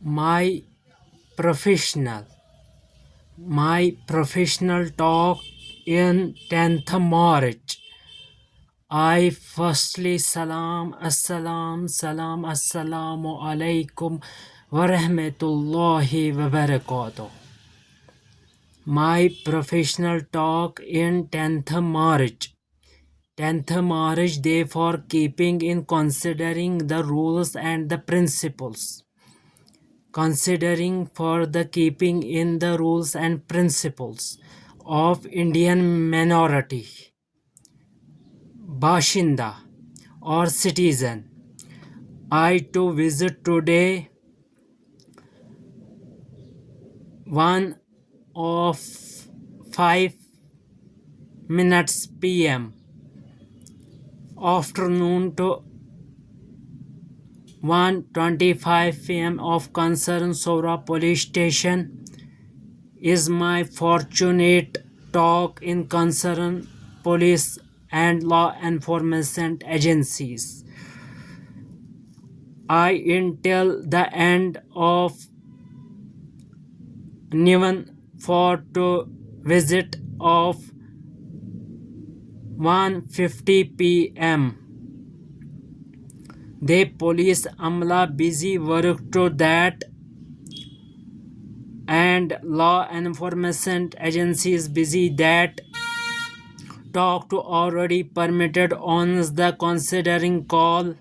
my professional my professional talk in 10th March. I firstly salam assalamu alaikum wa rahmatullahi wa barakatuh. My professional talk in 10th March. 10th March Day for keeping in considering the rules and the principles. Considering for the keeping in the rules and principles of Indian minority, Bashinda or citizen. I to visit today 1 of 5 minutes PM, afternoon to 1:25 PM of concern Sora police station is my fortunate talk in concern police and law enforcement agencies. I until the end of Nivan for to visit of 1:50 PM. The police amla busy work to that and law enforcement agencies busy that talk to already permitted on the considering call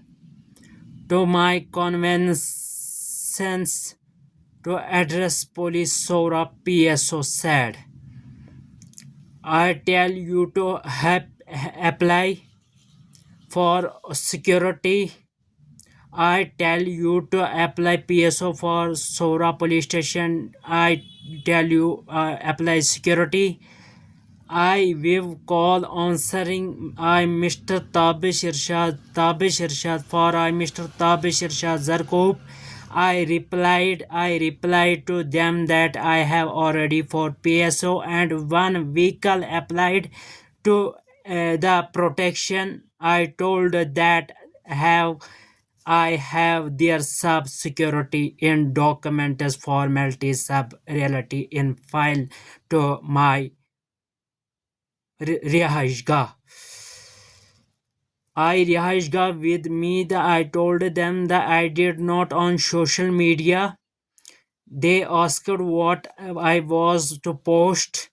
to my convenience to address police Sora PSO said. I tell you to apply for security. I tell you to apply PSO for Sora police station. I tell you apply security. I will call answering I Mr. Tabish Irshad for I Mr. Tabish Irshad Zarkoop. I replied to them that I have already for PSO and one vehicle applied to the protection. I told that have I have their sub security in documents formalities sub reality in file to my Rihashgah. Rihashgah with me. I told them that I did not on social media. They asked what I was to post.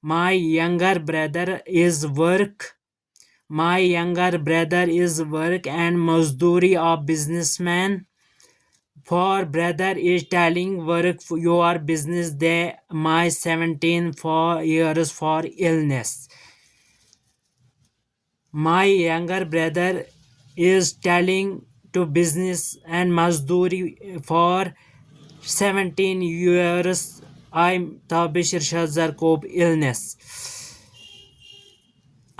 My younger brother is work. My younger brother is work and mazduri of businessman. For brother is telling work for your business. They my 17 for years for illness. My younger brother is telling to business and mazduri for 17 years. I'm Tabish Irshad Zarkob illness.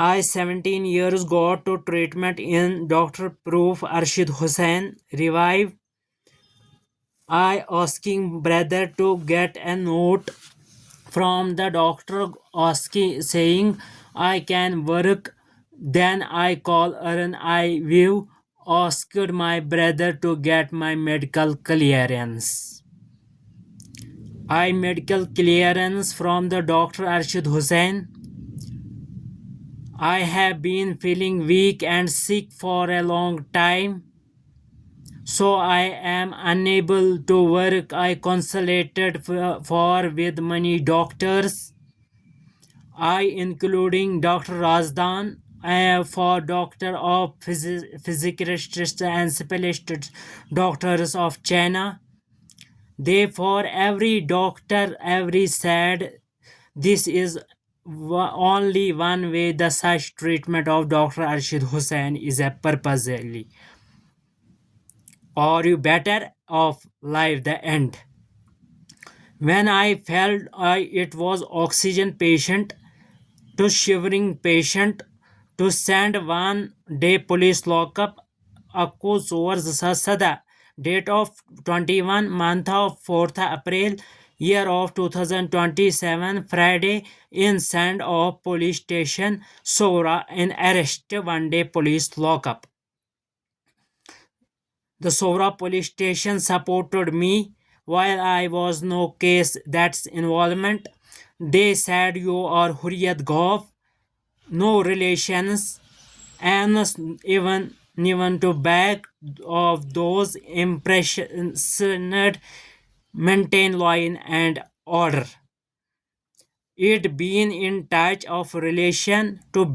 I 17 years got to treatment in Dr. Proof Arshid Hussain revive. I asking brother to get a note from the doctor asking saying I can work. Then I call Arun. I will asked my brother to get my medical clearance. I medical clearance from the doctor Arshid Hussain. I have been feeling weak and sick for a long time. So I am unable to work. I consulted for with many doctors. I including Dr. Razdan for doctor of physicists and specialist doctors of China. Therefore, every doctor, every said this is only one way the such treatment of Dr. Arshid Hussain is a purposely. Or you better off live the end. When I felt it was oxygen patient to shivering patient to send 1 day police lockup Akko towards Sada date of 21 month of 4th April year of 2027 Friday in send of police station Sora in arrest 1 day police lockup. The Sora police station supported me. while I was no case that's involvement. They said you are Hurriyat Gov, no relations, and even to back of those impressions maintain law and order. It been in touch of relation to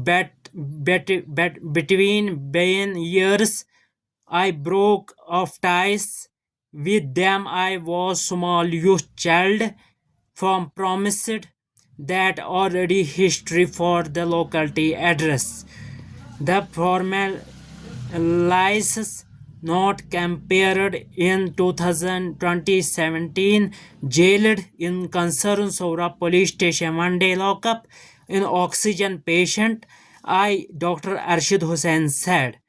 between being years. I broke off ties with them. I was small youth child from promised that already history for the locality address. The formal license not compared in 2017 jailed in concern Saura police station one day lockup in oxygen patient. I Dr. Arshid Hussain said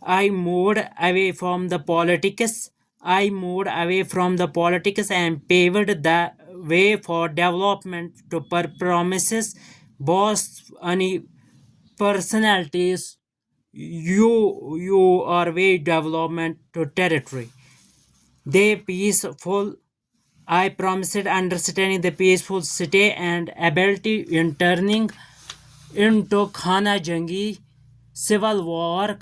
I moved away from the politics. I moved away from the politics and paved the way for development to promises both any personalities. You are way development to territory. They peaceful. I promised understanding the peaceful city and ability in turning into Khana Jangi civil war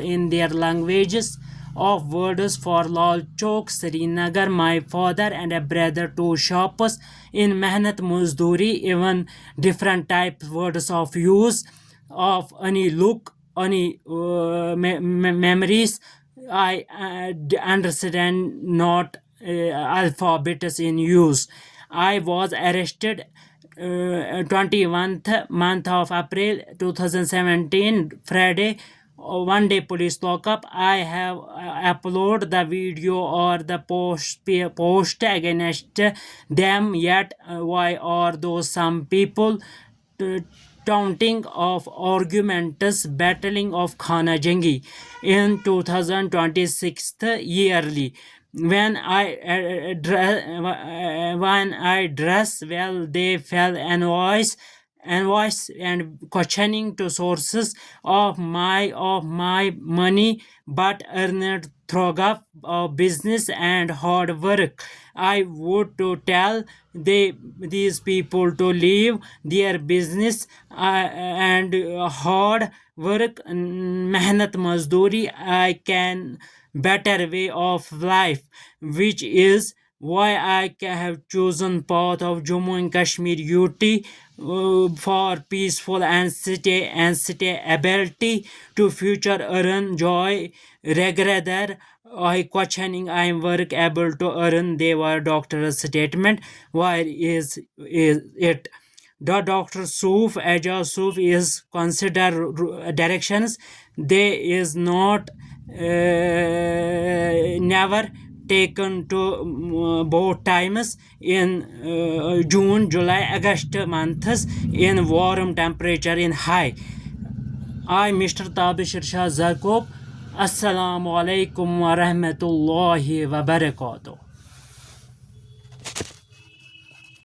in their languages of words for Lal Chowk, Srinagar. My father and a brother, two shops in Mehnat Muzduri, even different type words of use of any look, any memories. I understand not alphabets in use. I was arrested 21st month of April 2017 Friday, one day police lockup. I have uploaded the video or the post against them. Yet why are those some people taunting of arguments battling of Khana Jangi in 2026 yearly? When I dress well, they fell envoys and questioning to sources of my money, but earned through business and hard work. I would to tell these people to leave their business and hard work, mehnat mazduri. I can better way of life, which is why I have chosen path of Jammu and Kashmir UT for peaceful and city ability to future earn joy rather I questioning I am work able to earn they were doctor's statement. Why is it? The Dr. Suf Ajaz Suf is consider directions. They is not never taken to both times in June, July, August months in warm temperature in high. I Mr. Tabishir Shah Zakub. Assalamu alaikum wa rahmatullahi wa barakatuh.